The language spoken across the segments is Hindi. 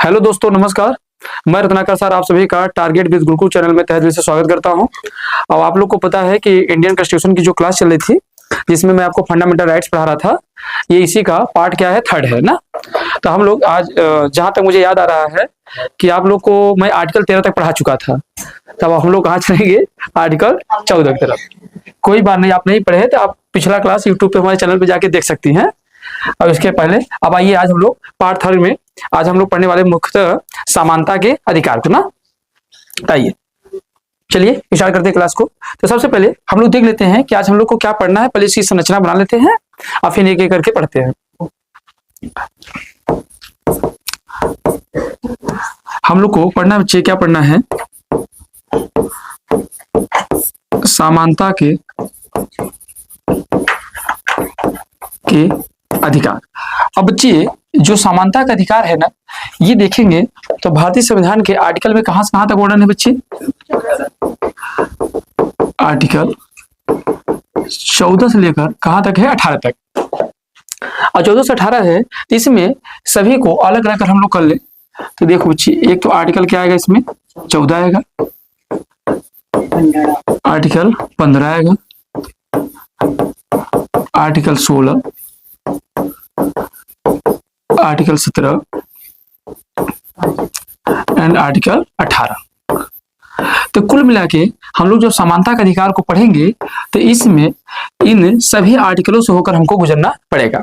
हेलो दोस्तों, नमस्कार। मैं रत्नाकर सर आप सभी का टारगेट विद गुरुकुल चैनल में तहे दिल से स्वागत करता हूं। अब आप लोग को पता है कि इंडियन कॉन्स्टिट्यूशन की जो क्लास चल रही थी, जिसमें मैं आपको फंडामेंटल राइट्स पढ़ा रहा था, ये इसी का पार्ट क्या है, थर्ड है ना। तो हम लोग आज जहां तक मुझे याद आ रहा है कि आप लोग को मैं आर्टिकल 13 तक पढ़ा चुका था। तब हम लोग कहाँ चलेंगे, आर्टिकल 14 की तरफ। कोई बात नहीं, आप नहीं पढ़े तो आप पिछला क्लास यूट्यूब पे हमारे चैनल पे जाके देख सकती हैं। अब इसके पहले अब आइए, आज हम लोग पार्ट थर्ड में आज हम लोग पढ़ने वाले मुख्यतः समानता के अधिकार को ना। आइए चलिए स्टार्ट करते हैं क्लास को। तो सबसे पहले हम लोग देख लेते हैं कि आज हम लोग को क्या पढ़ना है। पहले इसकी संरचना बना लेते हैं और फिर एक एक करके पढ़ते हैं। हम लोग को पढ़ना बच्चे क्या पढ़ना है, समानता के अधिकार। अब बच्चे जो समानता का अधिकार है ना, ये देखेंगे तो भारतीय संविधान के आर्टिकल में कहां से कहां तक वर्णन है बच्चे। आर्टिकल 14 से लेकर कहां तक है, 18 तक। और 14 से 18 है, तो इसमें सभी को अलग अलग कर हम लोग कर ले। तो देखो बच्चे, एक तो आर्टिकल क्या आएगा, इसमें 14 आएगा, आर्टिकल 15 आएगा, आर्टिकल 16, आर्टिकल 17 एंड आर्टिकल 18। तो कुल मिला के हम लोग जब समानता के अधिकार को पढ़ेंगे तो इसमें इन सभी आर्टिकलों से होकर हमको गुजरना पड़ेगा।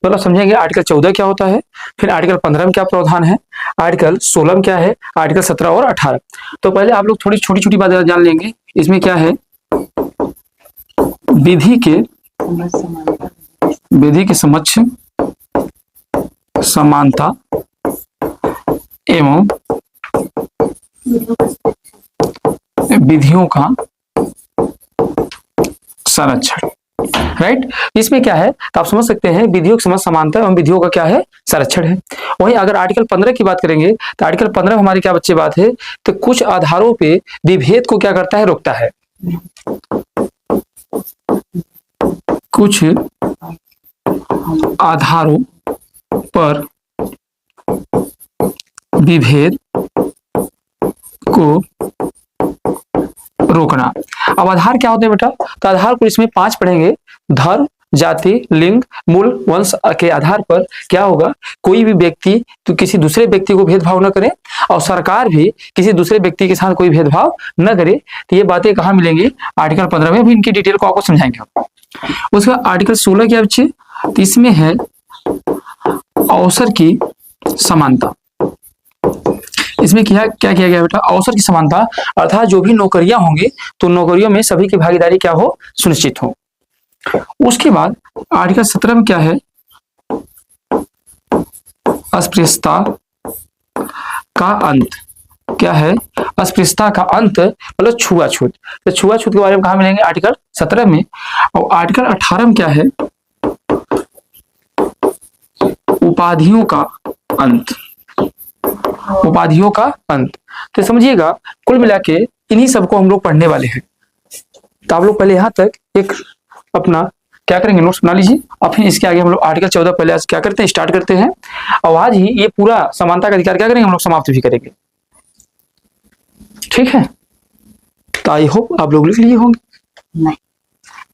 मतलब समझेंगे आर्टिकल 14 क्या होता है, फिर आर्टिकल 15 में क्या प्रावधान है, आर्टिकल 16 में क्या है, आर्टिकल 17 और 18। तो पहले आप लोग थोड़ी छोटी छोटी बातें जान लेंगे। इसमें क्या है, विधि के समक्ष समानता एवं विधियों का संरक्षण। राइट, इसमें क्या है तो आप समझ सकते हैं, विधियों के समक्ष समानता एवं विधियों का क्या है, संरक्षण है। वहीं अगर आर्टिकल 15 की बात करेंगे तो आर्टिकल 15 हमारी क्या बच्चे बात है, तो कुछ आधारों पे विभेद को क्या करता है, रोकता है। कुछ आधारों पर विभेद को रोकना। अब आधार क्या होते हैं बेटा, तो आधार को इसमें 5 पढ़ेंगे। धर्म, जाति, लिंग, मूल, वंश के आधार पर क्या होगा, कोई भी व्यक्ति तो किसी दूसरे व्यक्ति को भेदभाव न करे और सरकार भी किसी दूसरे व्यक्ति के साथ कोई भेदभाव न करे। तो ये बातें कहाँ मिलेंगी, आर्टिकल 15 में। भी इनकी डिटेल को आपको समझाएंगे हम। उसका आर्टिकल 16 क्या बच्चे, तो इसमें है अवसर की समानता। इसमें क्या किया गया बेटा, अवसर की समानता, अर्थात जो भी नौकरियां होंगी तो नौकरियों में सभी की भागीदारी क्या हो, सुनिश्चित हो। उसके बाद आर्टिकल 17 में क्या है, अस्पृश्यता का अंत। क्या है, अस्पृश्यता का अंत मतलब छुआछूत। तो छुआछूत के बारे में कहा मिलेंगे, आर्टिकल 17 में। और आर्टिकल 18 में क्या है, उपाधियों का अंत। उपाधियों का अंत। तो समझिएगा, कुल मिला के इन्हीं सबको हम लोग पढ़ने वाले हैं। तो आप लोग पहले यहां तक एक अपना क्या करेंगे, नोट्स बना लीजिए और फिर इसके आगे हम लोग आर्टिकल 14 पहले आज क्या करते हैं, स्टार्ट करते हैं। और आज ही ये पूरा समानता का अधिकार क्या करेंगे, हम लोग समाप्त भी करेंगे। ठीक है, तो आई होप आप लोग लिख लिए होंगे।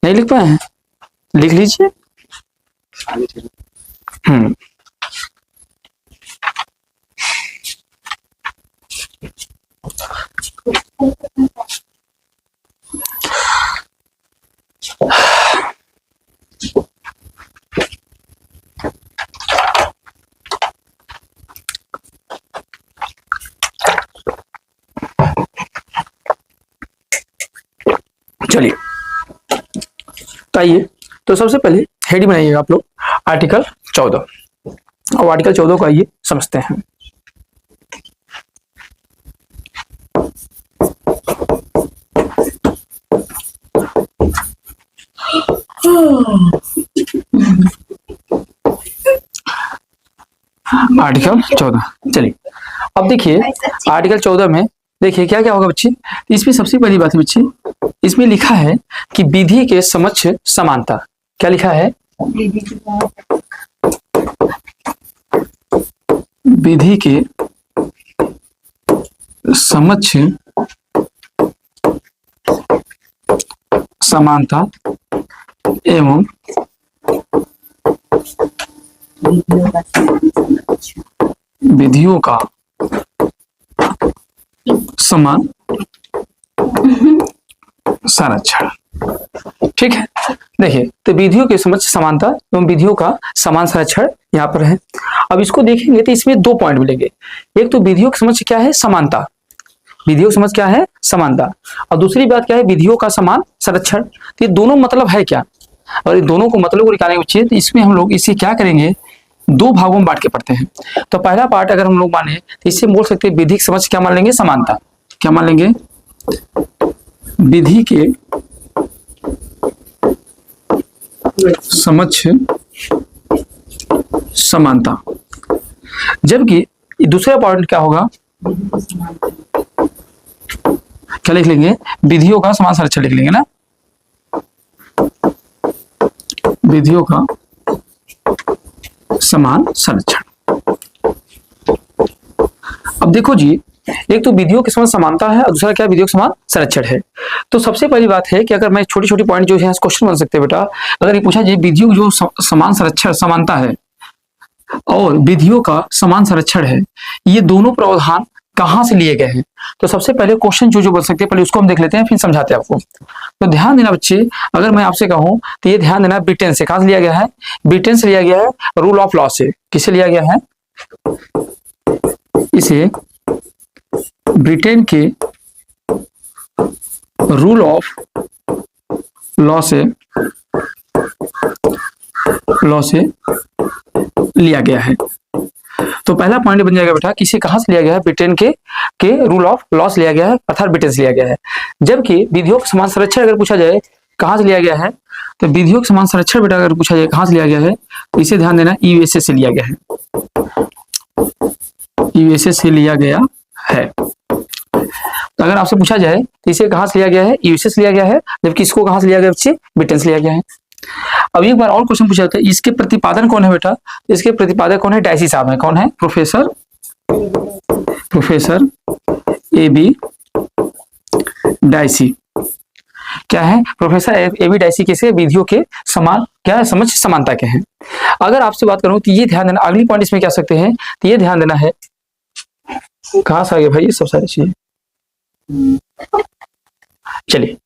नहीं लिख पाए हैं, लिख लीजिए। चलिए तो आइए, तो सबसे पहले हेडिंग बनाइएगा आप लोग, आर्टिकल 14। और आर्टिकल 14 को आइए समझते हैं। आर्टिकल 14, चलिए अब देखिए आर्टिकल 14 में देखिए क्या क्या होगा बच्चे। इसमें सबसे पहली बात है बच्चे, इसमें लिखा है कि विधि के समक्ष समानता। क्या लिखा है, विधि के समक्ष समानता एवं विधियों का समान संरक्षण। ठीक है, देखिए तो विधियों के समक्ष समानता एवं विधियों का समान संरक्षण यहाँ पर है। अब इसको देखेंगे तो इसमें दो पॉइंट मिलेंगे। एक तो विधियों के समक्ष क्या है, समानता, विधियों के समक्ष क्या है, समानता, और दूसरी बात क्या है, विधियों का समान संरक्षण। तो ये दोनों मतलब है क्या, और ये दोनों को मतलब को निकालने की चाहिए, तो इसमें हम लोग इसे क्या करेंगे, दो भागों में बांट के पढ़ते हैं। तो पहला पार्ट अगर हम लोग माने तो इससे बोल सकते हैं विधि के समक्ष क्या मान लेंगे, समानता। क्या मान लेंगे, विधि के समक्ष समानता। जबकि दूसरा पॉइंट क्या होगा, क्या लिख लेंगे, विधियों का समान संरक्षण लिख लेंगे ना, विधियों का समान संरक्षण। अब देखो जी, एक तो विधियों के समान समानता है और दूसरा क्या, विधियों के समान संरक्षण है। तो सबसे पहली बात है कि अगर मैं छोटी छोटी पॉइंट जो है क्वेश्चन बन सकते हैं बेटा, अगर ये पूछा जाए विधियों जो समान संरक्षण समानता है और विधियों का समान संरक्षण है, ये दोनों प्रावधान कहां से लिए गए हैं, तो सबसे पहले क्वेश्चन जो बन सकते हैं पहले उसको हम देख लेते हैं, फिर समझाते हैं आपको। तो ध्यान देना बच्चे, अगर मैं आपसे कहूं तो ये ध्यान देना, ब्रिटेन से कहां से लिया गया है, ब्रिटेन से लिया गया है, रूल ऑफ लॉ से। किससे लिया गया है, इसे ब्रिटेन के रूल ऑफ लॉ से लिया गया है। तो पहला पॉइंट बन जाएगा बेटा, किसे कहां से लिया गया है, ब्रिटेन के रूल ऑफ लॉ से लिया गया है, अर्थात ब्रिटेन से लिया गया है। जबकि विधियों के समान संरक्षण अगर पूछा जाए कहां से लिया गया है, तो विधियों के समान संरक्षण बेटा अगर पूछा जाए कहां से लिया गया है, तो इसे ध्यान देना, यूएसए से लिया गया है, यूएसए से लिया गया है। तो अगर आपसे पूछा जाए तो इसे कहां से लिया गया है, यूएसए से लिया गया है, जबकि इसको कहां से लिया गया बच्चे, ब्रिटेन से लिया गया है। अब एक बार और क्वेश्चन पूछा जाता है, इसके प्रतिपादन कौन है बेटा, इसके प्रतिपादक कौन है, डाइसी साहब है। कौन है, प्रोफेसर ए.बी. डाइसी। क्या है, प्रोफेसर ए.बी. डाइसी किसे, विधियों के समान क्या समझ समानता के हैं। अगर आपसे बात करूं तो ये ध्यान देना, अगली पॉइंट इसमें क्या सकते हैं, तो ये ध्यान देना है, कहां से आ गए भाई ये सब सारी चीजें, चलिए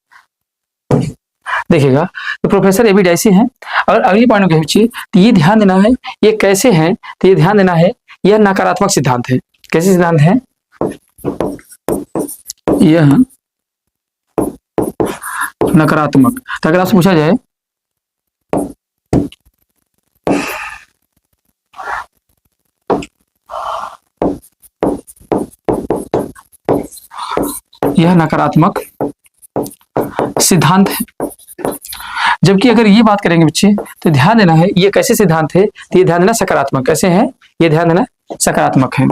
देखिएगा। तो प्रोफेसर ए.बी. डाइसी हैं। अगर अगली पॉइंट में कहें तो ये ध्यान देना है, ये कैसे हैं, तो ये ध्यान देना है, यह नकारात्मक सिद्धांत है। कैसे सिद्धांत है, यह नकारात्मक। तो अगर आपसे पूछा जाए यह नकारात्मक सिद्धांत है। जबकि अगर ये बात करेंगे बच्चे तो ध्यान देना है, ये कैसे सिद्धांत है, तो ये ध्यान देना सकारात्मक। कैसे है, ये ध्यान देना सकारात्मक है,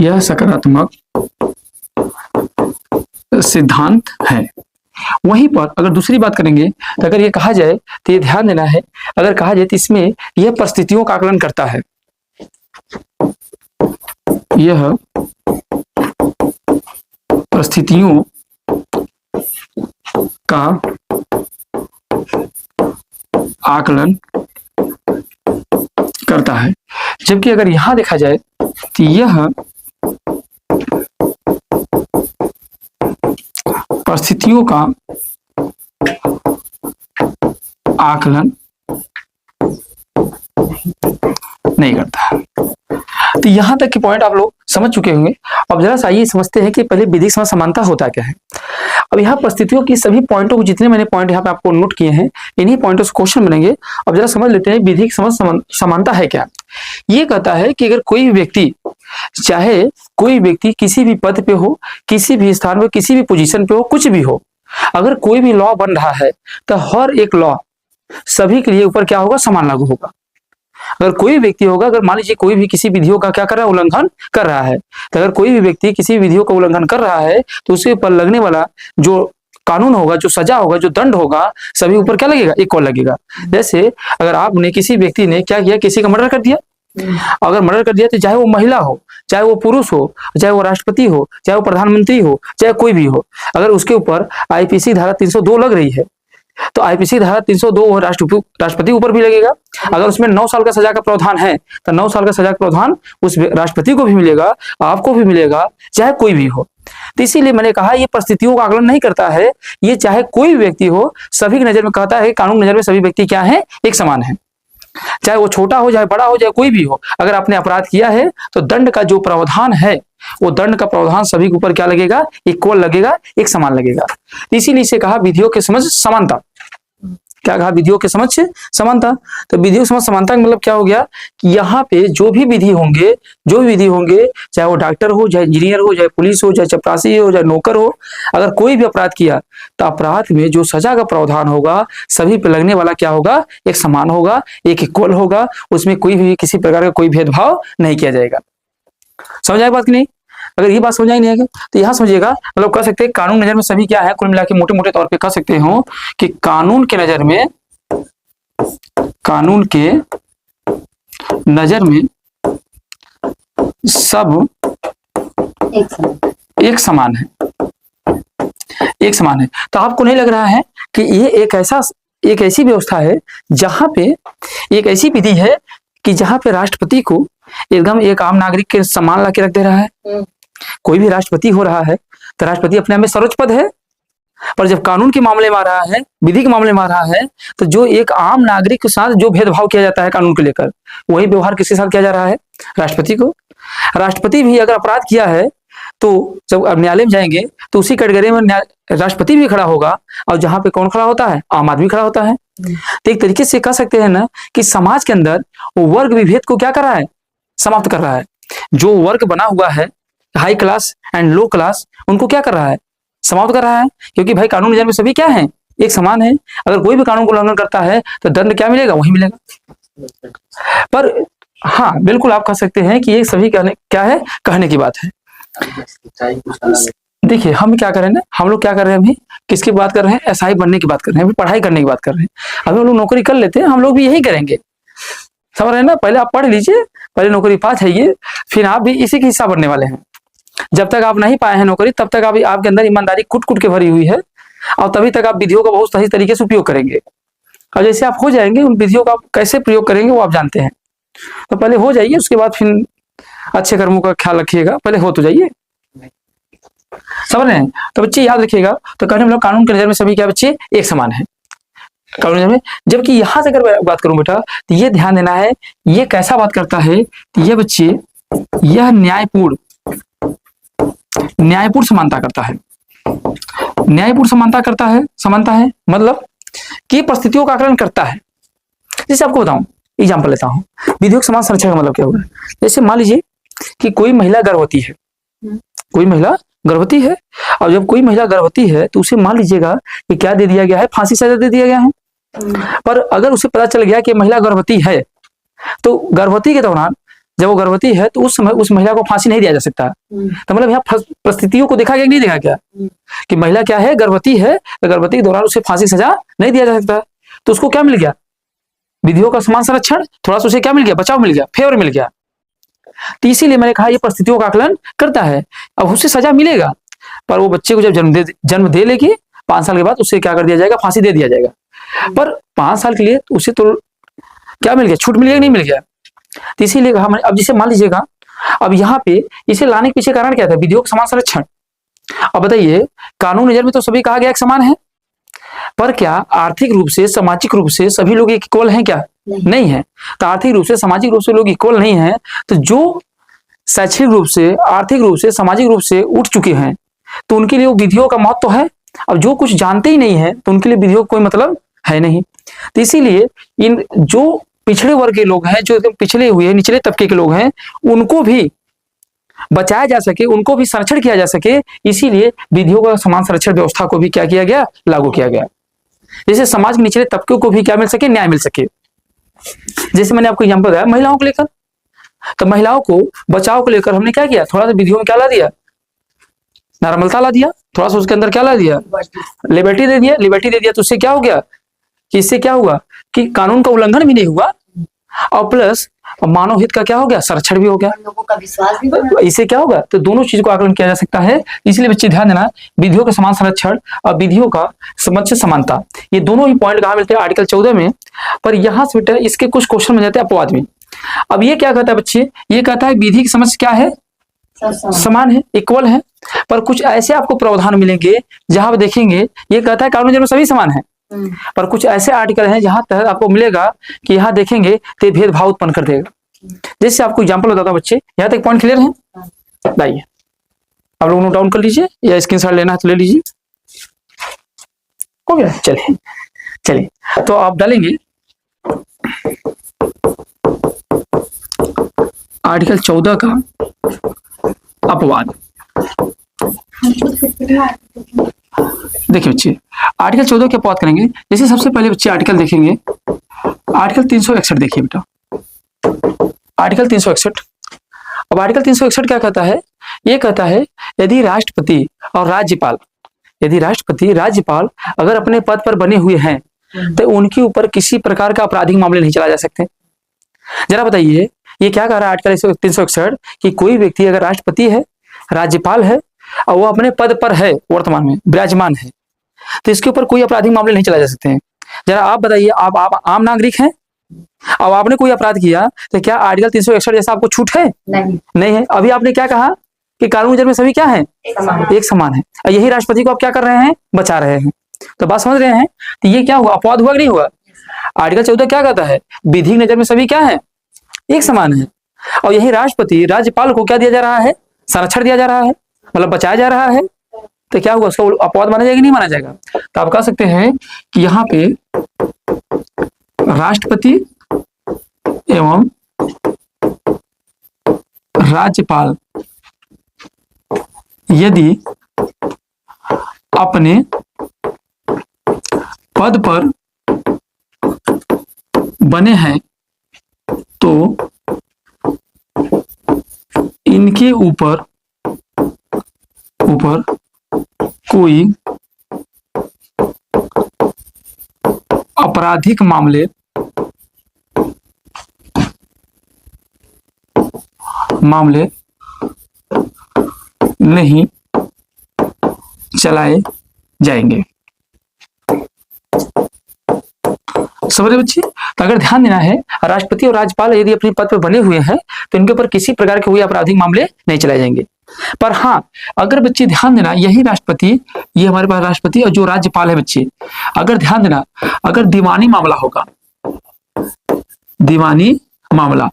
यह सकारात्मक सिद्धांत है। वहीं पर अगर दूसरी बात करेंगे तो अगर ये कहा जाए तो ये ध्यान देना है, अगर कहा जाए तो इसमें यह परिस्थितियों का आकलन करता है, यह परिस्थितियों का आकलन करता है। जबकि अगर यहां देखा जाए तो यह परिस्थितियों का आकलन नहीं करता है। तो यहां तक के पॉइंट आप लोग समझ चुके होंगे। अब जरा सा आइए समझते हैं कि पहले विधिक समानता होता क्या है। अब यहाँ परिस्थितियों की सभी पॉइंटों को, जितने मैंने पॉइंट यहाँ पे आपको नोट किए हैं, इन्हीं पॉइंटों से क्वेश्चन बनेंगे। अब जरा समझ लेते हैं विधिक समानता है क्या। ये कहता है कि अगर कोई व्यक्ति, चाहे कोई व्यक्ति किसी भी पद पे हो, किसी भी स्थान पे, किसी भी पोजीशन पे हो, कुछ भी हो, अगर कोई भी लॉ बन रहा है तो हर एक लॉ सभी के लिए ऊपर क्या होगा, समान लागू होगा। अगर कोई व्यक्ति होगा, अगर मान लीजिए कोई भी किसी विधियों का क्या कर रहा है, उल्लंघन कर रहा है, तो अगर कोई भी व्यक्ति किसी विधियों का उल्लंघन कर रहा है तो उसके ऊपर लगने वाला जो कानून होगा, जो सजा होगा, जो दंड होगा, सभी ऊपर क्या लगेगा, इक्वल लगेगा। जैसे अगर आपने किसी व्यक्ति ने क्या किया, किसी का मर्डर कर दिया, अगर मर्डर कर दिया तो चाहे वो महिला हो, चाहे वो पुरुष हो, चाहे वो राष्ट्रपति हो, चाहे वो प्रधानमंत्री हो, चाहे कोई भी हो, अगर उसके ऊपर आईपीसी धारा 302 लग रही है तो आईपीसी धारा 302 वो राष्ट्रपति ऊपर भी लगेगा। अगर उसमें 9 साल का सजा का प्रावधान है तो 9 साल का सजा का प्रावधान उस राष्ट्रपति को भी मिलेगा, आपको भी मिलेगा, चाहे कोई भी हो। तो इसीलिए मैंने कहा ये परिस्थितियों का आकलन नहीं करता है, ये चाहे कोई भी व्यक्ति हो, सभी की नजर में कहता है, कानून की नजर में सभी व्यक्ति क्या है, एक समान है, चाहे वो छोटा हो, चाहे बड़ा हो, चाहे कोई भी हो। अगर आपने अपराध किया है तो दंड का जो प्रावधान है वो दंड का प्रावधान सभी के ऊपर क्या लगेगा, इक्वल लगेगा, एक समान लगेगा। इसीलिए इसे कहा विधियों के समझ समानता। क्या कहा, विधियों के समझ समानता। तो विधियों के समझ समानता का मतलब क्या हो गया कि यहाँ पे जो भी विधि होंगे, चाहे वो डॉक्टर हो, चाहे इंजीनियर हो, चाहे पुलिस हो, चाहे चपरासी हो, चाहे नौकर हो, अगर कोई भी अपराध किया तो अपराध में जो सजा का प्रावधान होगा सभी पे लगने वाला क्या होगा, एक समान होगा, एक इक्वल होगा, उसमें कोई भी किसी प्रकार का कोई भेदभाव नहीं किया जाएगा। समझ आए बात की नहीं? अगर ये बात समझ आई नहीं है तो यहां समझिएगा, मतलब कह सकते हैं कानून नजर में सभी क्या है, कुल मिला के मोटे मोटे तौर पे कह सकते हो कि कानून के नजर में सब एक समान है, एक समान है। तो आपको नहीं लग रहा है कि ये एक ऐसी व्यवस्था है जहां पे एक ऐसी विधि है कि जहां पे राष्ट्रपति को एकदम एक आम नागरिक के समान ला के रख दे रहा है। कोई भी राष्ट्रपति हो रहा है तो राष्ट्रपति अपने आप में सर्वोच्च पद है, पर जब कानून के मामले में आ रहा है, विधि के मामले में आ रहा है, तो जो एक आम नागरिक के साथ जो भेदभाव किया जाता है कानून को लेकर, वही व्यवहार किसके साथ किया जा रहा है, राष्ट्रपति को। राष्ट्रपति भी अगर अपराध किया है तो जब न्यायालय में जाएंगे तो उसी कैटेगरी में राष्ट्रपति भी खड़ा होगा, और जहां पे कौन खड़ा होता है, आम आदमी खड़ा होता है। तो एक तरीके से कह सकते हैं ना कि समाज के अंदर वर्ग विभेद को क्या कर रहा है, समाप्त कर रहा है। जो वर्ग बना हुआ है high class and low class, उनको क्या कर रहा है, समाप्त कर रहा है, क्योंकि भाई कानून नजर में सभी क्या है, एक समान है। अगर कोई भी कानून को उल्लंघन करता है तो दंड क्या मिलेगा, वही मिलेगा। पर हाँ बिल्कुल आप कह सकते हैं कि ये सभी क्या है, कहने की बात है। देखिए हम क्या कर रहे हैं ना, हम लोग क्या कर रहे हैं, अभी किसकी बात कर रहे हैं, एसआई बनने की बात कर रहे हैं, अभी पढ़ाई करने की बात कर रहे हैं। अभी हम लोग नौकरी कर लेते हैं, हम लोग भी यही करेंगे, समझ रहे हैं ना। पहले आप पढ़ लीजिए, पहले नौकरी पा जाइए, फिर आप भी इसी का हिस्सा बनने वाले हैं। जब तक आप नहीं पाए हैं नौकरी, तब तक आपके अंदर ईमानदारी कुट कुट के भरी हुई है, और तभी तक आप विधियों का बहुत सही तरीके से उपयोग करेंगे। और जैसे आप हो जाएंगे, उन विधियों का आप कैसे प्रयोग करेंगे वो आप जानते हैं। तो पहले हो जाइए, उसके बाद फिर अच्छे कर्मों का ख्याल रखिएगा, पहले हो तो जाइए, समझ रहे हैं। तो बच्चे याद रखिएगा, तो कहने मतलब कानून की नजर में सभी क्या बच्चे एक समान है, कानून में। जबकि यहां से अगर बात करूं बेटा, तो ये ध्यान देना है, ये कैसा बात करता है, तो ये बच्चे यह न्यायपूर्ण समानता करता है, न्यायपूर्ण समानता करता है, समानता है मतलब कि परिस्थितियों का आकलन करता है। जैसे आपको बताऊं, एग्जाम्पल लेता हूं, विधियों समान संरक्षण का मतलब क्या होगा। जैसे मान लीजिए कि कोई महिला गर्भवती है, कोई महिला गर्भवती है, और जब कोई महिला गर्भवती है तो उसे मान लीजिएगा कि क्या दे दिया गया है, फांसी सजा दे दिया गया है। पर अगर उसे पता चल गया कि महिला गर्भवती है, तो गर्भवती के दौरान जब वो गर्भवती है तो उस समय उस महिला को फांसी नहीं दिया जा सकता। तो मतलब यहाँ परिस्थितियों को देखा गया कि नहीं देखा गया, कि महिला क्या है, गर्भवती है, तो गर्भवती के दौरान उसे फांसी सजा नहीं दिया जा सकता। तो उसको क्या मिल गया, विधियों का समान संरक्षण, थोड़ा सा उसे क्या मिल गया, बचाव मिल गया, फेवर मिल गया। तो इसीलिए मैंने कहा ये परिस्थितियों का आकलन करता है। अब उसे सजा मिलेगा, पर वो बच्चे को जब जन्म दे लेगी 5 साल के बाद उसे क्या कर दिया जाएगा, फांसी दे दिया जाएगा। पर 5 साल के लिए उसे तो क्या मिल गया, छूट मिल गया कि नहीं मिल गया। तो इसीलिए कहा मैंने, अब जिसे मान लीजिएगा, अब यहाँ पे इसे लाने के पीछे कारण क्या था, विधियों का समान संरक्षण। अब बताइए, कानून नजर में तो सभी कहा गया एक समान है, पर क्या आर्थिक रूप से, सामाजिक रूप से सभी लोग इक्वल हैं क्या, नहीं है। तो आर्थिक रूप से, सामाजिक रूप से लोग इक्वल नहीं है, तो जो शैक्षिक रूप से, आर्थिक रूप से, सामाजिक रूप से उठ चुके हैं तो उनके लिए विधियों का महत्व है। अब जो कुछ जानते ही नहीं है तो उनके लिए विधियों का कोई मतलब है नहीं। तो इसीलिए इन जो पिछड़े वर्ग के लोग हैं, जो एकदम पिछड़े हुए निचले तबके के लोग हैं, उनको भी बचाया जा सके, उनको भी संरक्षण किया जा सके, इसीलिए विधियों का समान संरक्षण व्यवस्था को भी क्या किया गया, लागू किया गया। जैसे समाज के निचले तबके को भी क्या मिल सके, न्याय मिल सके। जैसे मैंने आपको एग्जाम्पल दिया महिलाओं को लेकर, तो महिलाओं को बचाव को लेकर हमने क्या किया, थोड़ा सा विधियों में क्या ला दिया, नॉर्मलता ला दिया, थोड़ा सा उसके अंदर क्या ला दिया, लिबर्टी दे दिया। तो उससे क्या हो गया कि इससे क्या हुआ कि कानून का उल्लंघन भी नहीं हुआ, और प्लस मानव हित का क्या हो गया, संरक्षण भी हो गया, लोगों का विश्वास भी बना। इससे क्या होगा, तो दोनों चीज को आकलन किया जा सकता है। इसलिए बच्चे ध्यान देना, विधियों का समान संरक्षण और विधियों का समझ समानता, ये दोनों ही पॉइंट कहाँ मिलते हैं, आर्टिकल 14 में। पर यहाँ से बेटा इसके कुछ क्वेश्चन बन जाते हैं अपवाद में। अब ये क्या कहता है बच्चे, ये कहता है विधि की समझ क्या है, समान है, इक्वल है। पर कुछ ऐसे आपको प्रावधान मिलेंगे जहां पर देखेंगे ये कहता है कानून में सभी समान है, पर कुछ ऐसे आर्टिकल हैं जहां तहत आपको मिलेगा कि यहाँ देखेंगे तो भेदभाव उत्पन्न कर देगा। जैसे आपको एग्जांपल बताता हूं बच्चे, यहाँ तक पॉइंट क्लियर है? लाइए आप लोग नोट डाउन कर लीजिए या स्क्रीनशॉट लेना है तो ले लीजिए। हो गया, चलिए चलिए तो आप डालेंगे आर्टिकल 14 का अपवाद। देखिए बच्चे आर्टिकल 14 के अपवाद करेंगे। जैसे सबसे पहले बच्चे आर्टिकल देखेंगे, आर्टिकल 361 देखिए बेटा, आर्टिकल 361। अब आर्टिकल 361 क्या कहता है, ये कहता है यदि राष्ट्रपति और राज्यपाल, यदि राष्ट्रपति राज्यपाल अगर अपने पद पर बने हुए हैं तो उनके ऊपर किसी प्रकार का आपराधिक मामले नहीं चला जा सकते। जरा बताइए ये क्या कह रहा है आर्टिकल 361 कि कोई व्यक्ति अगर राष्ट्रपति है, राज्यपाल है और वो अपने पद पर है, वर्तमान में विराजमान है, तो इसके ऊपर कोई आपराधिक मामले नहीं चलाए जा सकते हैं। जरा आप बताइए, आप आम नागरिक हैं और आपने कोई अपराध किया तो क्या आर्टिकल 361 जैसा आपको छूट है? नहीं है। अभी आपने क्या कहा कि कानून के नजर में सभी क्या है, एक समान है। और यही राष्ट्रपति को आप क्या कर रहे हैं, बचा रहे हैं। तो बात समझ रहे हैं? तो ये क्या हुआ, अपवाद हुआ कि नहीं हुआ? आर्टिकल 14 क्या कहता है, विधि की नजर में सभी क्या है, एक समान है। और यही राष्ट्रपति राज्यपाल को क्या दिया जा रहा है, संरक्षण दिया जा रहा है, मतलब बचाया जा रहा है। तो क्या हुआ, उसका अपवाद माना जाएगा नहीं माना जाएगा? तो आप कह सकते हैं कि यहाँ पे राष्ट्रपति एवं राज्यपाल यदि अपने पद पर बने हैं तो इनके ऊपर कोई आपराधिक मामले नहीं चलाए जाएंगे। समझ रहे बच्चे? तो अगर ध्यान देना है, राष्ट्रपति और राज्यपाल यदि अपने पद पर बने हुए हैं तो इनके ऊपर किसी प्रकार के कोई आपराधिक मामले नहीं चलाए जाएंगे। पर हाँ, अगर बच्चे ध्यान देना, यही राष्ट्रपति, ये हमारे पास राष्ट्रपति और जो राज्यपाल है बच्चे, अगर ध्यान देना, अगर दीवानी मामला होगा, दीवानी मामला,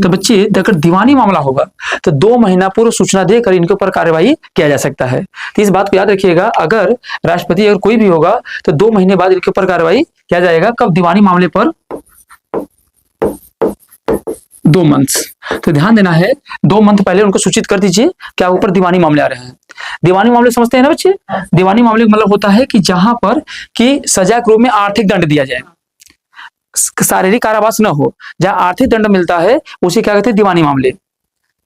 तो बच्चे अगर दीवानी मामला होगा तो 2 महीना पूर्व सूचना देकर इनके ऊपर कार्रवाई किया जा सकता है। तो इस बात को याद रखिएगा, अगर राष्ट्रपति अगर कोई भी होगा तो 2 महीने बाद इनके ऊपर कार्रवाई किया जाएगा। कब, दीवानी मामले पर 2 मंथ्स। तो ध्यान देना है, 2 मंथ पहले उनको सूचित कर दीजिए क्या ऊपर दीवानी मामले आ रहे हैं। दीवानी मामले समझते हैं ना बच्चे? दीवानी मामले का मतलब होता है कि जहां पर कि सजा के रूप में आर्थिक दंड दिया जाए, शारीरिक कारावास न हो, जहां आर्थिक दंड मिलता है उसे क्या कहते हैं, दीवानी मामले।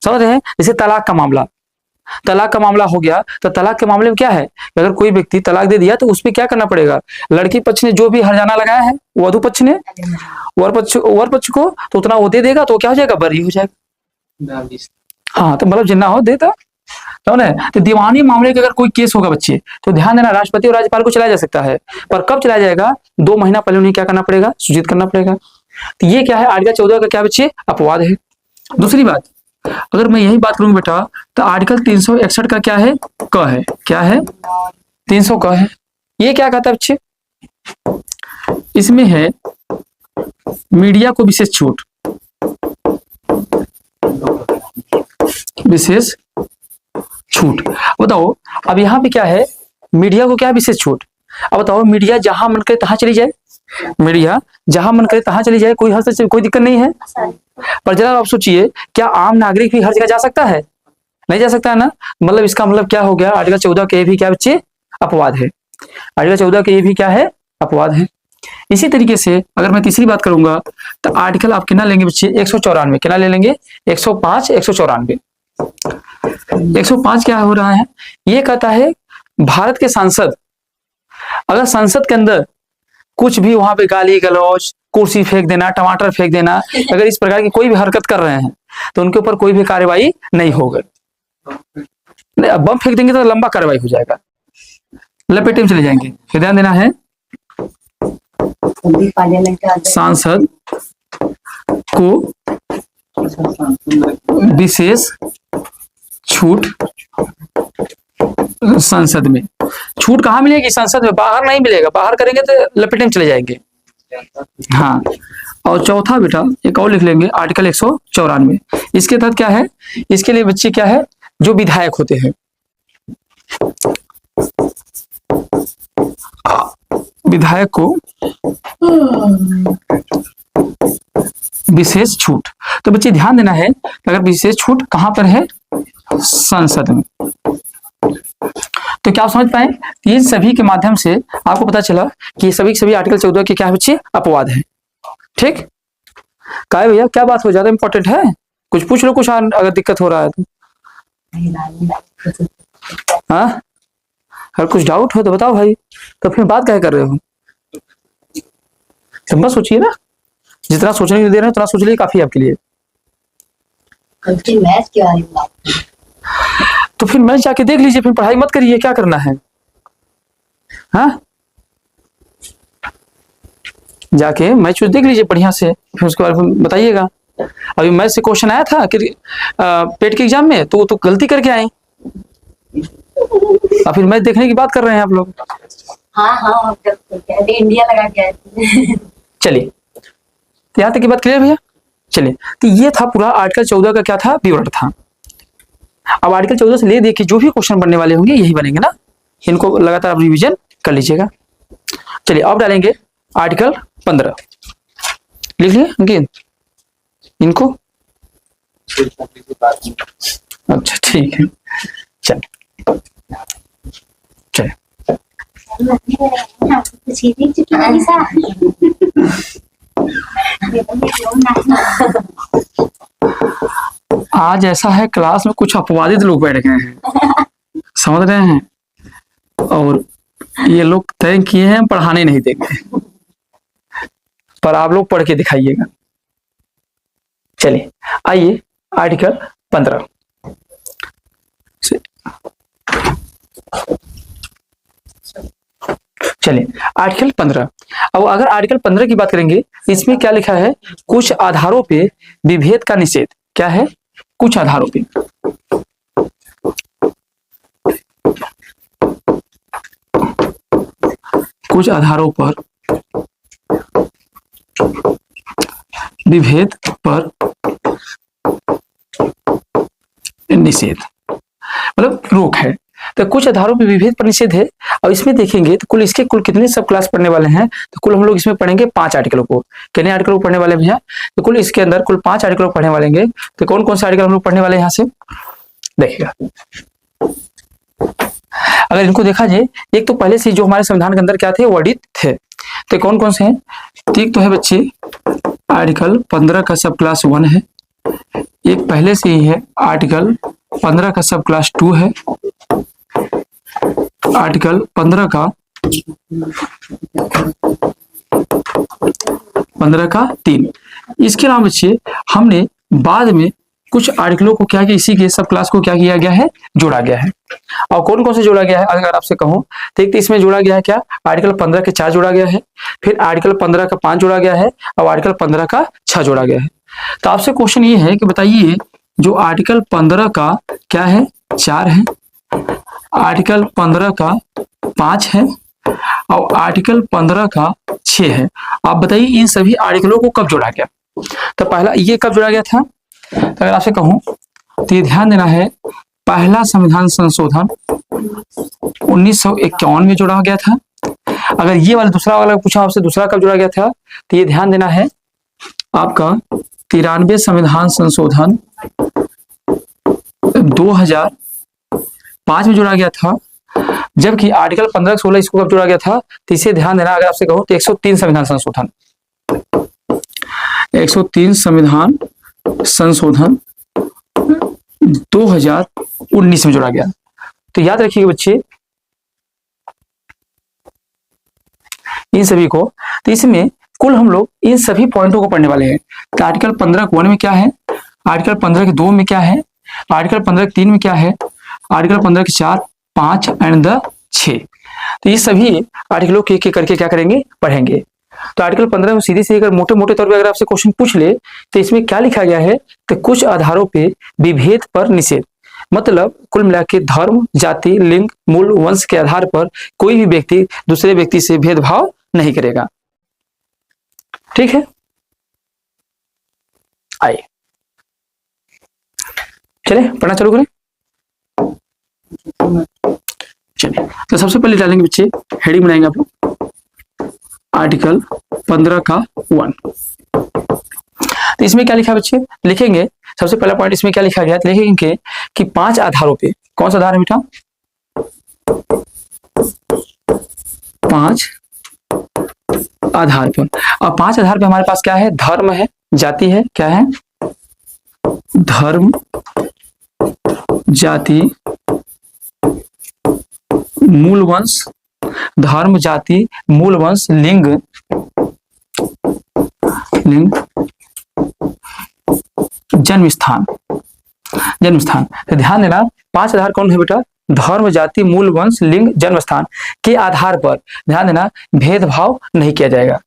समझ रहे हैं? जैसे तलाक का मामला, तलाक का मामला हो गया तो तलाक के मामले में क्या है, अगर कोई व्यक्ति तलाक दे दिया तो उसमें क्या करना पड़ेगा, लड़की पक्ष ने जो भी हर्जाना लगाया है, वधु पक्ष ने वर पक्ष को तो उतना वो दे देगा, तो क्या हो जाएगा, बरी हो जाएगा। हाँ, तो मतलब जितना हो देता। तो दीवानी मामले का अगर कोई केस होगा बच्चे, तो ध्यान देना, राष्ट्रपति और राज्यपाल को चलाया जा सकता है, पर कब चलाया जाएगा, 2 महीना पहले उन्हें क्या करना पड़ेगा, सूचित करना पड़ेगा। तो ये क्या है, आर्टिकल 14 का क्या बच्चे, अपवाद है। दूसरी बात, अगर मैं यही बात करूं बेटा, तो आर्टिकल 361 का क्या है, क है, क्या है, 300 क है। ये क्या कहता है बच्चे, इसमें है मीडिया को विशेष छूट, विशेष छूट। बताओ अब यहाँ पे क्या है, मीडिया को क्या विशेष छूट। अब बताओ, मीडिया जहां मन करे तहां चली जाए, मीडिया जहां मन करे तहां चली जाए, कोई हस्तक्षेप, कोई दिक्कत नहीं है। पर जरा आप सोचिए, क्या आम नागरिक भी हर जगह जा सकता है, नहीं जा सकता है ना। मतलब इसका मतलब क्या हो गया, आर्टिकल 14 के भी क्या बच्चे, अपवाद है। आर्टिकल 14 के भी क्या है, अपवाद है। इसी तरीके से अगर मैं तीसरी बात करूंगा तो आर्टिकल आप कितना लेंगे बच्चे, 194, कितना ले लेंगे, 105, 194। 105 क्या हो रहा है, ये कहता है भारत के सांसद, अगर संसद के अंदर कुछ भी वहां पे गाली गलौज, कुर्सी फेंक देना, टमाटर फेंक देना, अगर इस प्रकार की कोई भी हरकत कर रहे हैं तो उनके ऊपर कोई भी कार्रवाई नहीं होगी। नहीं, अब बम फेंक देंगे तो लंबा कार्रवाई हो जाएगा, लपेटे में चले जाएंगे। फिर ध्यान देना है, सांसद को विशेष छूट संसद में। छूट कहाँ मिलेगी? संसद में, बाहर नहीं मिलेगा। बाहर करेंगे तो लपेटे में चले जाएंगे। हाँ, और चौथा बेटा एक और लिख लेंगे, आर्टिकल 194। इसके तहत क्या है, इसके लिए बच्चे क्या है, जो विधायक होते हैं, विधायक को विशेष छूट। तो बच्चे ध्यान देना है, अगर विशेष छूट कहां पर है? संसद में। तो क्या आप समझ पाए? इन सभी के माध्यम से आपको पता चला कि सभी आर्टिकल 14 के क्या बच्चे अपवाद है। ठीक, क्या है भैया, क्या बात हो, ज्यादा इंपॉर्टेंट है? कुछ पूछ लो, कुछ अगर दिक्कत हो रहा है तो। हाँ, अगर कुछ डाउट हो तो बताओ भाई, तो फिर बात क्या कर रहे हो? बस सोचिए ना, जितना सोचने नहीं दे रहे हैं उतना सोच लिए काफी आपके लिए। मैथ के बारे में बात, तो फिर मैच जाके देख लीजिए, फिर पढ़ाई मत करिए, क्या करना है? हाँ, जाके मैच देख लीजिए बढ़िया से, फिर उसके बाद बताइएगा। अभी मैथ से क्वेश्चन आया था कि पेट के एग्जाम में, तो गलती करके आए, और फिर मैच देखने की बात कर रहे हैं आप लोग। हाँ इंडिया लगा के आए थे। चलिए, तो यहाँ तक की बात क्लियर भैया? चलिए, तो ये था पूरा आर्टिकल 14 का क्या था, विवरण था। अब आर्टिकल 14 से ले दे के जो भी क्वेश्चन बनने वाले होंगे यही बनेंगे ना, इनको लगातार आप रिवीजन कर लीजिएगा। चलिए, अब डालेंगे आर्टिकल 15, लिख लिए अंकित इनको? अच्छा ठीक है, चल चल। आज ऐसा है, क्लास में कुछ अपवादित लोग बैठ गए हैं, समझ रहे हैं, और ये लोग तय किए हैं पढ़ाने नहीं देंगे, पर आप लोग पढ़ के दिखाइएगा। चलिए, आइए आर्टिकल 15 चलिए, आर्टिकल 15। अब अगर आर्टिकल 15 की बात करेंगे, इसमें क्या लिखा है, कुछ आधारों पे विभेद का निषेध। क्या है? कुछ आधारों पे, कुछ आधारों पर विभेद पर निषेध, मतलब रोक है। तो कुछ आधारों पे विभेद पर निषेध है, और इसमें देखेंगे तो कुल कितने सब क्लास पढ़ने वाले हैं, तो कुल हम लोग इसमें पढ़ेंगे 5 आर्टिकलों को। कितने आर्टिकल पढ़ने वाले भैया? तो कुल इसके अंदर कुल 5 आर्टिकल पढ़ने वाले हैं। तो कौन कौन से आर्टिकल हम लोग पढ़ने वाले हैं यहाँ से देखिएगा। अगर इनको देखा जाए, एक तो पहले से जो हमारे संविधान के अंदर क्या थे, वर्णित थे, तो कौन कौन से हैं? एक तो है बच्चे आर्टिकल 15 का सब क्लास 1 है, एक पहले से ही है आर्टिकल 15 का सब क्लास 2 है, आर्टिकल 15 का 3। इसके अलावा बच्चे हमने बाद में कुछ आर्टिकलों को क्या किया, इसी के सब क्लास को क्या किया गया है, जोड़ा गया है। और कौन कौन से जोड़ा गया है अगर आपसे कहूं, तो एक तो इसमें जोड़ा गया है क्या, आर्टिकल 15 के 4 जोड़ा गया है, फिर आर्टिकल 15 का 5 जोड़ा गया है, और आर्टिकल 15 का 6 जोड़ा गया है। तो आपसे क्वेश्चन ये है कि बताइए, जो आर्टिकल 15 का क्या है, 4 है, आर्टिकल 15 का 5 है, और आर्टिकल 15 का 6 है। आप बताइए इन सभी आर्टिकलों को कब जोड़ा गया? तो पहला ये कब जोड़ा गया था, तो अगर आपसे कहूं तो ये ध्यान देना है, पहला संविधान संशोधन 1951 में जोड़ा गया था। अगर ये वाला दूसरा वाला पूछा आपसे, दूसरा कब जोड़ा गया था, तो ये ध्यान देना है आपका 93 संविधान संशोधन 2005 में जोड़ा गया था। जबकि आर्टिकल 15-16 इसको कब जोड़ा गया था, तो इसे ध्यान देना, अगर आपसे कहूं तो 103 संविधान संशोधन 2019 में जोड़ा गया। तो याद रखिएगा बच्चे, इन सभी को। तो इसमें कुल हम लोग इन सभी पॉइंटों को पढ़ने वाले हैं। तो आर्टिकल 15 1 में क्या है, आर्टिकल 15 के 2 में क्या है, आर्टिकल 15 के 3 में क्या है, आर्टिकल 15 के 4, 5 एंड द 6। तो ये सभी आर्टिकलों के एक करके क्या करेंगे, पढ़ेंगे। तो आर्टिकल 15 में सीधी सी अगर मोटे मोटे तौर पे अगर आपसे क्वेश्चन पूछ ले तो इसमें क्या लिखा गया है, तो कुछ आधारों पे विभेद पर निषेध। मतलब कुल मिला के धर्म, जाति, लिंग, मूल, वंश के आधार पर कोई भी व्यक्ति दूसरे व्यक्ति से भेदभाव नहीं करेगा। ठीक है, आइए चले पढ़ना चालू करें। चलिए, तो सबसे पहले डालेंगे बच्चे, हेडिंग बनाएंगे आप लोग आर्टिकल 15 का 1। तो इसमें क्या लिखा है बच्चे, लिखेंगे सबसे पहला पॉइंट इसमें क्या लिखा गया, तो लिखेंगे कि 5 आधारों पे, कौन सा आधार है बेटा, 5 आधार पर। और 5 आधार पे हमारे पास क्या है, धर्म है, जाति है, क्या है, धर्म, जाति, मूल वंश, धर्म, जाति, मूल वंश, लिंग, जन्म स्थान। तो ध्यान देना 5 आधार कौन है बेटा, धर्म, जाति, मूल वंश, लिंग, जन्म स्थान के आधार पर ध्यान देना भेदभाव नहीं किया जाएगा।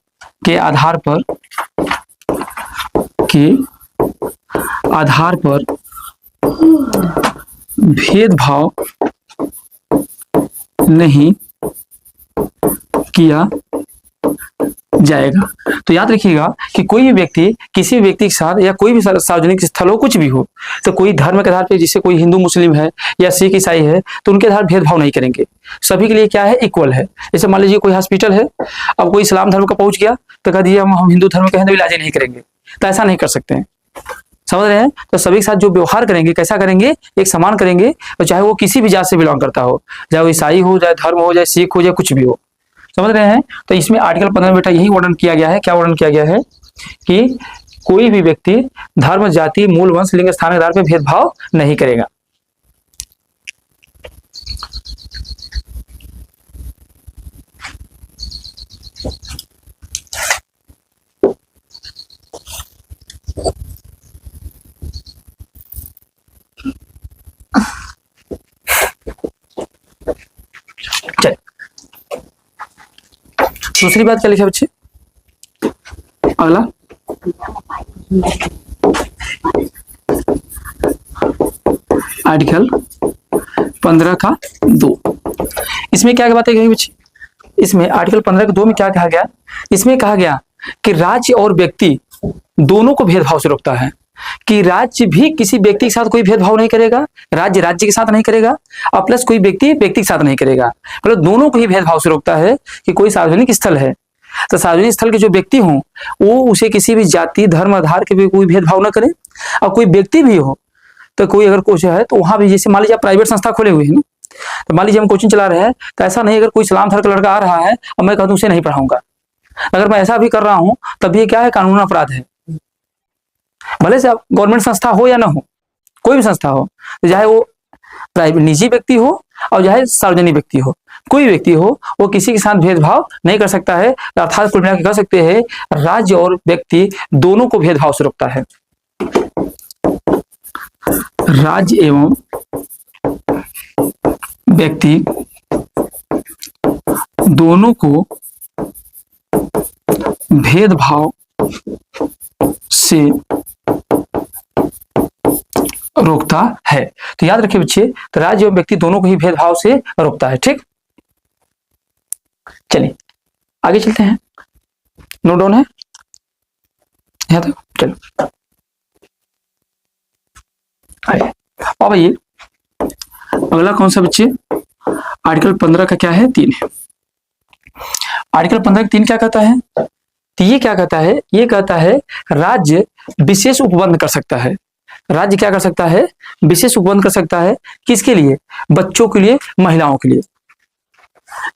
के आधार पर भेदभाव नहीं किया जाएगा। तो याद रखिएगा कि कोई भी व्यक्ति किसी भी व्यक्ति के साथ या कोई भी सार्वजनिक स्थल हो, कुछ भी हो, तो कोई धर्म के आधार पे, जिससे कोई हिंदू मुस्लिम है या सिख ईसाई है, तो उनके आधार भेदभाव नहीं करेंगे। सभी के लिए क्या है, इक्वल है। जैसे मान लीजिए कोई हॉस्पिटल है, अब कोई इस्लाम धर्म का पहुंच गया तो कह दिया हम हिंदू धर्म के हैं तो इलाज नहीं करेंगे, तो ऐसा नहीं कर सकते हैं। समझ रहे हैं? तो सभी के साथ जो व्यवहार करेंगे कैसा करेंगे, एक समान करेंगे, और चाहे वो किसी भी जात से बिलोंग करता हो, चाहे वो ईसाई हो, चाहे धर्म हो, चाहे सिख हो, चाहे कुछ भी हो। समझ रहे हैं? तो इसमें आर्टिकल 15 में बेटा यही वर्णन किया गया है। क्या वर्णन किया गया है कि कोई भी व्यक्ति धर्म, जाति, मूल वंश, लिंग, स्थान के आधार पर भेदभाव नहीं करेगा। चल, दूसरी बात क्या लिखा बच्चे, अगला आर्टिकल 15 का 2। इसमें क्या बात है बच्चे, इसमें आर्टिकल 15 के 2 में क्या कहा गया, इसमें कहा गया कि राज्य और व्यक्ति दोनों को भेदभाव से रोकता है, कि राज्य भी किसी व्यक्ति के साथ कोई भेदभाव नहीं करेगा, राज्य राज्य के साथ नहीं करेगा, और प्लस कोई व्यक्ति व्यक्ति के साथ नहीं करेगा, मतलब दोनों को ही भेदभाव से रोकता है। कि कोई सार्वजनिक स्थल है तो सार्वजनिक स्थल के जो व्यक्ति हों वो उसे किसी भी जाति, धर्म, आधार के भी कोई भेदभाव न करें, और कोई व्यक्ति भी हो तो कोई अगर कुछ है तो वहां भी, जैसे मान लीजिए आप प्राइवेट संस्था खोले हुए हैं ना, तो मान लीजिए हम कोचिंग चला रहे हैं, तो ऐसा नहीं अगर कोई इस्लाम धर्म का लड़का आ रहा है और मैं कहूँ उसे नहीं पढ़ाऊंगा, अगर मैं ऐसा भी कर रहा हूं तब ये क्या है, कानूनी अपराध है। भले से गवर्नमेंट संस्था हो या ना हो, कोई भी संस्था हो, चाहे वो प्राइवेट निजी व्यक्ति हो और चाहे सार्वजनिक व्यक्ति हो, कोई व्यक्ति हो, वो किसी के साथ भेदभाव नहीं कर सकता है। अर्थात कुल मिलाकर कह सकते हैं राज्य और व्यक्ति दोनों को भेदभाव से रोकता है। राज्य एवं व्यक्ति दोनों को भेदभाव से रोकता है। तो याद रखिए बच्चे, तो राज्य एवं व्यक्ति दोनों को ही भेदभाव से रोकता है। ठीक, चलिए आगे चलते हैं। नोट डाउन है यहाँ तक, चलो आइए। अब ये अगला कौन सा बच्चे, आर्टिकल 15 का क्या है, 3 है। आर्टिकल 15 का 3 क्या कहता है, तो ये क्या कहता है, ये कहता है राज्य विशेष उपबंध कर सकता है। राज्य क्या कर सकता है, विशेष उपबंध कर सकता है। किसके लिए, बच्चों के लिए, महिलाओं के लिए।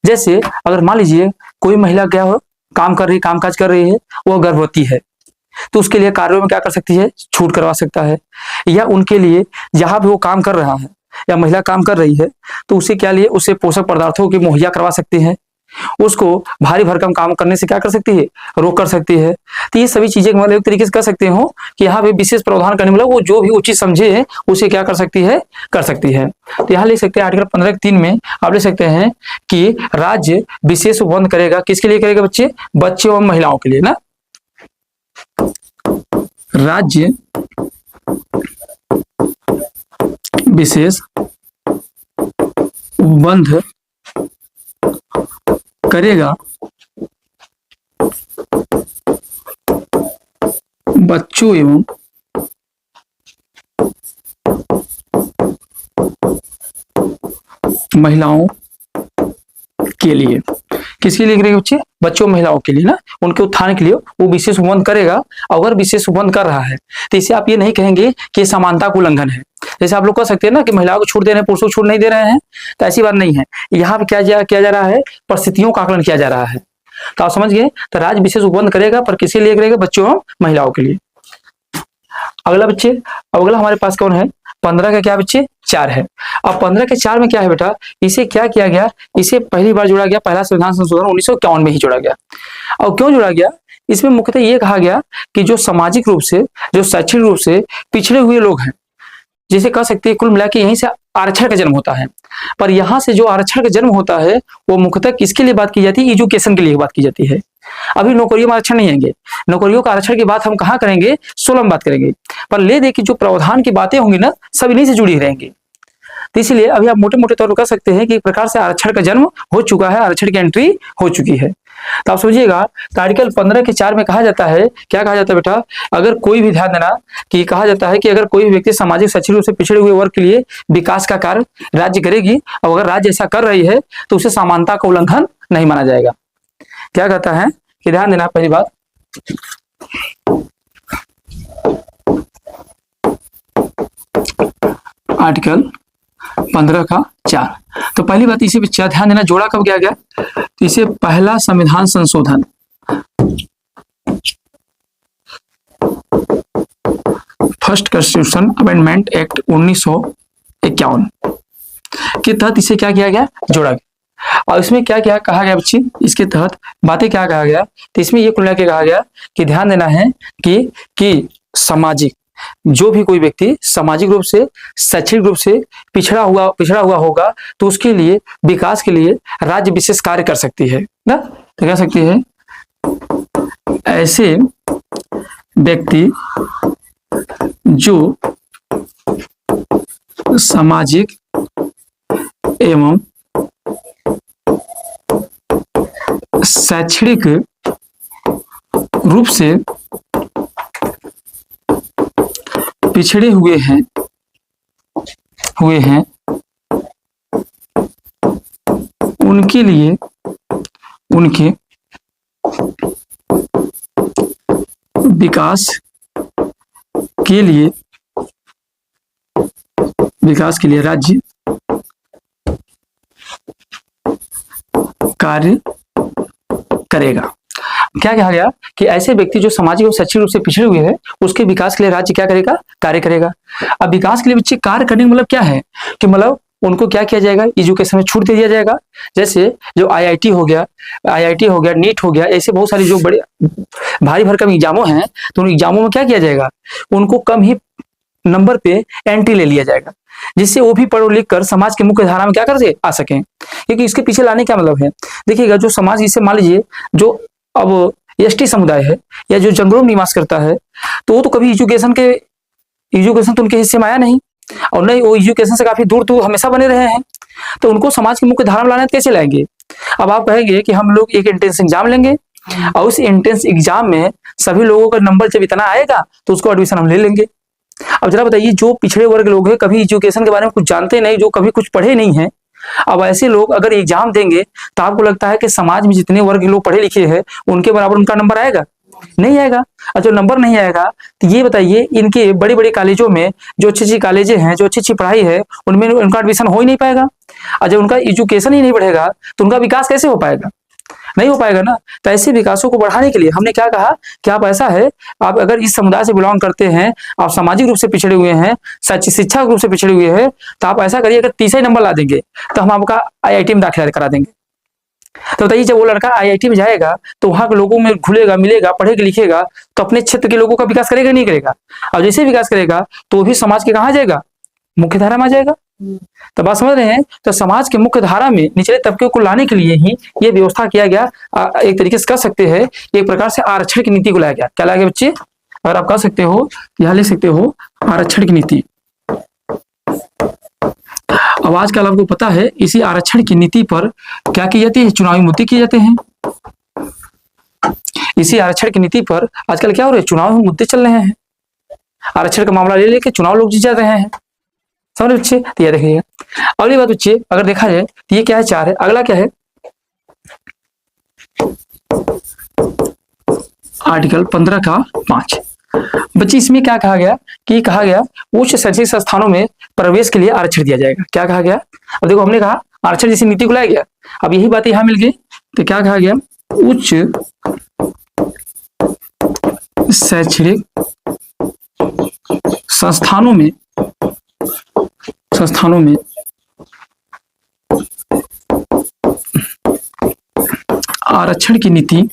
जैसे अगर मान लीजिए कोई महिला क्या हो, कामकाज कर रही है, वो गर्भवती है, तो उसके लिए कार्यों में क्या कर सकती है, छूट करवा सकता है। या उनके लिए जहां भी वो काम कर रहा है या महिला काम कर रही है तो उसे क्या लिए, उसे पोषक पदार्थों की मुहैया करवा सकते हैं। उसको भारी भरकम काम करने से क्या कर सकती है, रोक कर सकती है। तो ये सभी चीजें मतलब एक तरीके से कर सकते हो कि यहाँ पे विशेष प्रावधान करने मतलब वो जो भी उचित समझे उसे क्या कर सकती है, कर सकती है। तो यहाँ लिख सकते हैं आर्टिकल 15(3) में आप लिख सकते हैं कि राज्य विशेष उपबंध करेगा, किसके लिए करेगा बच्चे, बच्चों एवं महिलाओं के लिए ना। राज्य विशेष उपबंध करेगा बच्चों एवं महिलाओं के लिए। किसके लिए करेगा बच्चे, बच्चों महिलाओं के लिए ना, उनके उत्थान के लिए वो विशेष उपबंध करेगा। अगर विशेष उपबंध कर रहा है तो इसे आप ये नहीं कहेंगे कि समानता का उल्लंघन है। जैसे आप लोग कह सकते हैं ना कि महिलाओं को छूट दे रहे हैं, पुरुषों को छूट नहीं दे रहे हैं, तो ऐसी बात नहीं है। यहाँ पे किया जा रहा है, परिस्थितियों का आकलन किया जा रहा है। तो आप समझ गए, तो राज्य विशेष उपबंध करेगा, पर किसके लिए करेगा, बच्चों एवं महिलाओं के लिए। अगला बच्चे, अगला हमारे पास कौन है, 15 का क्या बच्चे, 4 है। अब 15 के 4 में क्या है बेटा, इसे क्या किया गया, इसे पहली बार जोड़ा गया, पहला संविधान संशोधन 1951 में ही जोड़ा गया। और क्यों जोड़ा गया, इसमें मुख्यतः ये कहा गया कि जो सामाजिक रूप से, जो शैक्षणिक रूप से पिछड़े हुए लोग हैं, जिसे कह सकते हैं कुल मिला के यहीं से आरक्षण का जन्म होता है। पर यहाँ से जो आरक्षण का जन्म होता है वो मुख्यतः किसके लिए बात की जाती है, एजुकेशन के लिए बात की जाती है। अभी नौकरियों में आरक्षण नहीं आएंगे, नौकरियों का आरक्षण की बात हम कहाँ करेंगे, 16 में बात करेंगे। पर ले दे कि जो प्रावधान की बातें होंगी ना, सब इन्हीं से जुड़ी रहेंगी। तो इसलिए अभी आप मोटे मोटे तौर पर कह सकते हैं कि एक प्रकार से आरक्षण का जन्म हो चुका है, आरक्षण की एंट्री हो चुकी है। तो आप समझिएगा, आर्टिकल 15 के 4 में कहा जाता है, क्या कहा जाता है बेटा, अगर कोई भी, ध्यान देना कि कहा जाता है कि अगर कोई भी व्यक्ति सामाजिक शैक्षणिक रूप से पिछड़े हुए वर्ग के लिए विकास का कार्य राज्य करेगी, और अगर राज्य ऐसा कर रही है तो उसे समानता का उल्लंघन नहीं माना जाएगा। क्या कहता है कि ध्यान देना, पहली बात, आर्टिकल 15 का 4, तो पहली बात इसी पे ध्यान देना, जोड़ा कब किया गया, तो इसे पहला संविधान संशोधन फर्स्ट कॉन्स्टिट्यूशन अमेंडमेंट एक्ट 1951 के तहत इसे क्या किया गया, जोड़ा गया। और इसमें क्या क्या कहा गया बच्चे, इसके तहत बातें क्या कहा गया, तो इसमें ये कुल मिला के कहा गया कि ध्यान देना है कि सामाजिक, जो भी कोई व्यक्ति सामाजिक रूप से, शैक्षणिक रूप से पिछड़ा हुआ होगा, तो उसके लिए विकास के लिए राज्य विशेष कार्य कर सकती है ना। तो कह सकती है ऐसे व्यक्ति जो सामाजिक एवं शैक्षणिक रूप से पिछड़े हुए हैं उनके लिए, उनके विकास के लिए राज्य कार्य करेगा। क्या कहा गया कि ऐसे व्यक्ति जो सामाजिक और शैक्षणिक रूप से पिछड़े हुए हैं, उसके विकास के लिए राज्य क्या करेगा, कार्य करेगा। अब विकास के लिए बच्चे कार्य करने का मतलब क्या है कि मतलब उनको क्या किया जाएगा, एजुकेशन में छूट दे दिया जाएगा। जैसे जो आईआईटी हो गया, नीट हो गया, ऐसे बहुत सारी जो बड़े भारी भरकम एग्जामों हैं, तो उन एग्जामों में क्या किया जाएगा, उनको कम ही नंबर पे एंट्री ले लिया जाएगा, जिससे वो भी पढ़ लिख कर समाज के मुख्य धारा में क्या कर आ सकें। क्योंकि इसके पीछे लाने का मतलब है, देखिएगा जो समाज, जिससे मान लीजिए जो अब एसटी समुदाय है या जो जंगलों में निवास करता है, तो वो तो कभी एजुकेशन तो उनके हिस्से में आया नहीं, और नहीं वो एजुकेशन से काफी दूर हमेशा बने रहे हैं। तो उनको समाज की मुख्य धारा में लाने कैसे लाएंगे। अब आप कहेंगे कि हम लोग एक एंट्रेंस एग्जाम लेंगे, और उस एंट्रेंस एग्जाम में सभी लोगों का नंबर जब इतना आएगा तो उसको एडमिशन हम ले लेंगे। अब जरा बताइए, जो पिछड़े वर्ग लोग हैं, कभी एजुकेशन के बारे में कुछ जानते नहीं, जो कभी कुछ पढ़े नहीं है, अब ऐसे लोग अगर एग्जाम देंगे तो आपको लगता है कि समाज में जितने वर्ग के लोग पढ़े लिखे हैं उनके बराबर उनका नंबर आएगा, नहीं आएगा। और जो नंबर नहीं आएगा तो ये बताइए, इनके बड़ी बड़ी कॉलेजों में जो अच्छी कॉलेजें हैं, जो अच्छी पढ़ाई है, उनमें उनका एडमिशन हो ही नहीं पाएगा। और जब उनका एजुकेशन ही नहीं बढ़ेगा तो उनका विकास कैसे हो पाएगा, नहीं हो पाएगा ना। तो ऐसे विकासों को बढ़ाने के लिए हमने क्या कहा कि आप ऐसा है, आप अगर इस समुदाय से बिलोंग करते हैं, आप सामाजिक रूप से पिछड़े हुए हैं, शिक्षा रूप से पिछड़े हुए हैं, तो आप ऐसा करिए, अगर 30 नंबर ला देंगे तो हम आपका आईआईटी में दाखिला करा देंगे। तो बताइए जब वो लड़का आईआईटी में जाएगा तो वहां के लोगों में घुलेगा मिलेगा पढ़ेगा लिखेगा तो अपने क्षेत्र के लोगों का विकास करेगा नहीं करेगा। और जैसे विकास करेगा तो वो भी समाज के कहाँ जाएगा, मुख्य धारा में आ जाएगा। तो बात समझ रहे हैं। तो समाज के मुख्य धारा में निचले तबके को लाने के लिए ही ये व्यवस्था किया गया। एक तरीके से कह सकते हैं एक प्रकार से आरक्षण की नीति को लाया गया। क्या लाया गया बच्चे, अगर आप कह सकते हो यहां लिख सकते हो आरक्षण की नीति। अब आजकल आपको पता है इसी आरक्षण की नीति पर क्या की जाती है, चुनावी मुद्दे किए जाते हैं। इसी आरक्षण की नीति पर आजकल क्या हो रहा है, चुनावी मुद्दे चल रहे हैं। आरक्षण का मामला ले लेके चुनाव लोग जीत जा रहे हैं। समझ बच्चे, तो ये देखिएगा। अगली बात बच्चे अगर देखा जाए तो ये क्या है 4 है, अगला क्या है आर्टिकल 15 का 5। बच्चे इसमें क्या कहा गया कि कहा गया उच्च शैक्षिक संस्थानों में प्रवेश के लिए आरक्षण दिया जाएगा। क्या कहा गया, अब देखो हमने कहा आरक्षण जैसी नीति को लाया गया। अब यही बात यहां मिल गई तो क्या कहा गया, उच्च शैक्षणिक संस्थानों में आरक्षण की नीति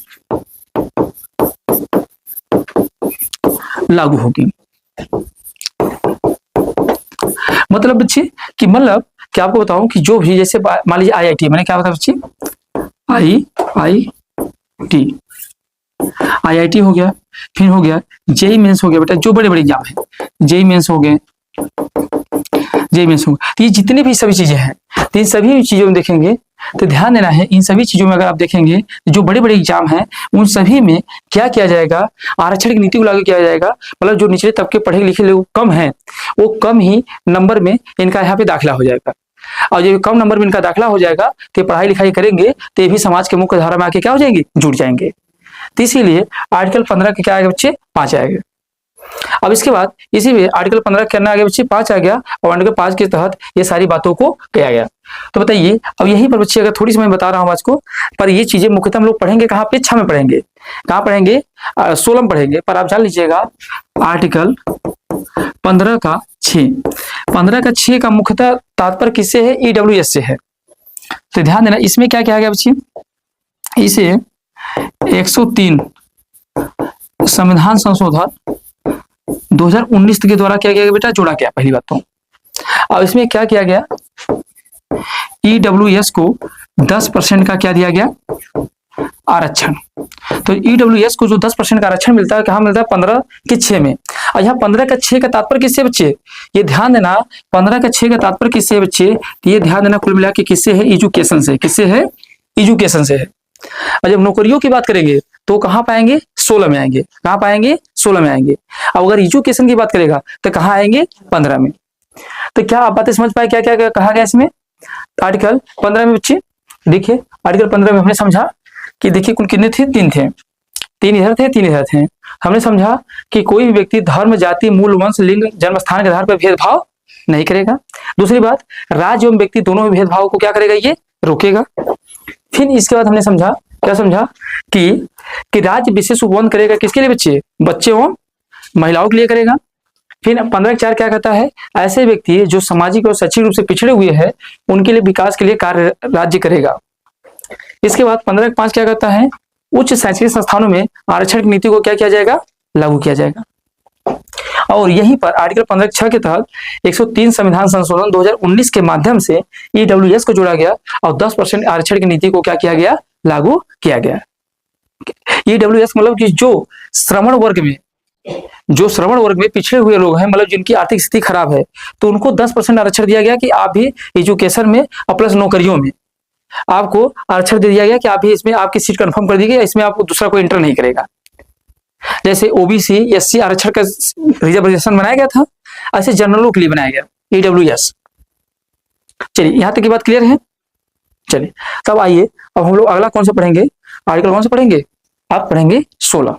लागू होगी। मतलब बच्चे कि मतलब क्या आपको बताऊं कि जो भी जैसे मान लीजिए आईआईटी, मैंने क्या बताया बच्चे आईआईटी हो गया, फिर हो गया जेई मेंस हो गया बेटा, जो बड़े बड़े एग्जाम है जेई मेंस हो गए, तो ये जितनी भी सभी चीजें हैं तो इन सभी चीजों में देखेंगे तो ध्यान देना है। इन सभी चीजों में अगर आप देखेंगे जो बड़े बड़े एग्जाम हैं उन सभी में क्या किया जाएगा, आरक्षण की नीति को लागू किया जाएगा। मतलब जो निचले तबके पढ़े लिखे लोग कम हैं वो कम ही नंबर में इनका यहाँ पे दाखिला हो जाएगा। और जो कम नंबर में इनका दाखिला हो जाएगा तो पढ़ाई लिखाई करेंगे तो ये भी समाज के मुख्य धारा में आके क्या हो जाएंगे, जुड़ जाएंगे। तो इसीलिए आर्टिकल 15 के क्या आएगा बच्चे, 5 आएगा। अब इसके बाद इसी में आर्टिकल 15 करना आ गया बच्चे 5 आ गया और आर्टिकल 5 के तहत ये सारी बातों को किया गया। तो बताइए अब यहीं पर बच्चे अगर थोड़ी सी मैं बता रहा हूं आज को, पर ये चीजें मुख्यतः हम लोग पढ़ेंगे कहाँ पे, 6 में पढ़ेंगे। कहाँ पढ़ेंगे, 16 में पढ़ेंगे। पर आप जान लीजिएगा आर्टिकल 15 का 6 का मुख्यतः तात्पर्य किससे है, ईडब्ल्यूएस से है। तो ध्यान देना इसमें क्या किया गया बच्चे, इसे 103 संविधान संशोधन 2019 के द्वारा क्या किया गया बेटा, जोड़ा गया। पहली बात तो अब इसमें क्या किया गया, ईडब्ल्यूएस को 10% का क्या दिया गया, आरक्षण। तो ईडब्ल्यूएस को जो 10% का आरक्षण मिलता है कहाँ मिलता है, 15 के 6 में। और यहाँ 15 का 6 का तात्पर्य किससे बच्चे, ये ध्यान देना 15 का 6 का तात्पर्य किससे है बच्चे, तो ये ध्यान देना कुल मिला के किससे है, एजुकेशन से। किससे है, एजुकेशन से है। और जब नौकरियों की बात करेंगे तो कहाँ पाएंगे, 16 में आएंगे। कहाँ पाएंगे, 16 में आएंगे। अब अगर एजुकेशन की बात करेगा तो कहाँ आएंगे, 15 में। तो क्या आप बातें समझ पाए क्या क्या कहा गया इसमें आर्टिकल 15 में बच्चे। देखिए आर्टिकल 15 में हमने समझा कि देखिए कुल कितने थे, 3 थे, 3 इधर थे 3 इधर थे। हमने समझा कि कोई भी व्यक्ति धर्म जाति मूल वंश लिंग जन्म स्थान के आधार पर भेदभाव नहीं करेगा। दूसरी बात राज्य एवं व्यक्ति दोनों में भेदभाव को क्या करेगा, ये रोकेगा। फिर इसके बाद हमने समझा, क्या समझा कि राज्य विशेष उपबंध करेगा किसके लिए बच्चे, बच्चे एवं महिलाओं के लिए करेगा। फिर 15 4 क्या कहता है, ऐसे व्यक्ति जो सामाजिक और शैक्षिक रूप से पिछड़े हुए हैं उनके लिए विकास के लिए कार्य राज्य करेगा। इसके बाद 15 5 क्या कहता है, उच्च शैक्षिक संस्थानों में आरक्षण की नीति को क्या किया जाएगा, लागू किया जाएगा। और यहीं पर आर्टिकल 15 6 के तहत 103 संविधान संशोधन 2019 के माध्यम से ईडब्ल्यूएस को जोड़ा गया और 10% आरक्षण की नीति को क्या किया गया, लागू किया गया। ईडब्ल्यूएस मतलब कि जो श्रवण वर्ग में पिछड़े हुए लोग हैं, मतलब जिनकी आर्थिक स्थिति खराब है, तो उनको 10% आरक्षण दिया गया कि आप भी एजुकेशन में और प्लस नौकरियों में आपको आरक्षण दे दिया गया कि आप भी इसमें आपकी सीट कंफर्म कर दी गई, इसमें आपको दूसरा कोई एंटर नहीं करेगा। जैसे ओबीसी एससी आरक्षण का रिजर्वेशन बनाया गया था, ऐसे जनरलों के लिए बनाया गया ईडब्ल्यूएस। चलिए यहां तक की बात क्लियर है। चलिए तब आइए अब हम लोग अगला कौन सा पढ़ेंगे, आर्टिकल कौन सा पढ़ेंगे, आप पढ़ेंगे 16।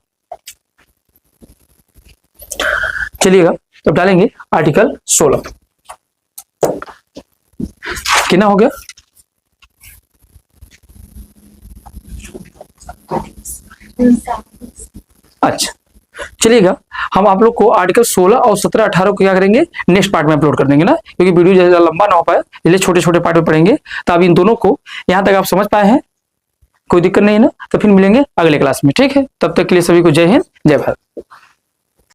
चलिएगा तब डालेंगे आर्टिकल 16। कितना हो गया, अच्छा चलिएगा हम आप लोग को आर्टिकल 16 और 17 18 को क्या करेंगे, नेक्स्ट पार्ट में अपलोड कर देंगे ना, क्योंकि वीडियो ज्यादा लंबा ना हो पाए इसलिए छोटे छोटे पार्ट में पढ़ेंगे। तो अब इन दोनों को यहां तक आप समझ पाए हैं। कोई दिक्कत नहीं है ना। तो फिर मिलेंगे अगले क्लास में, ठीक है। तब तक के लिए सभी को जय हिंद, जय भारत।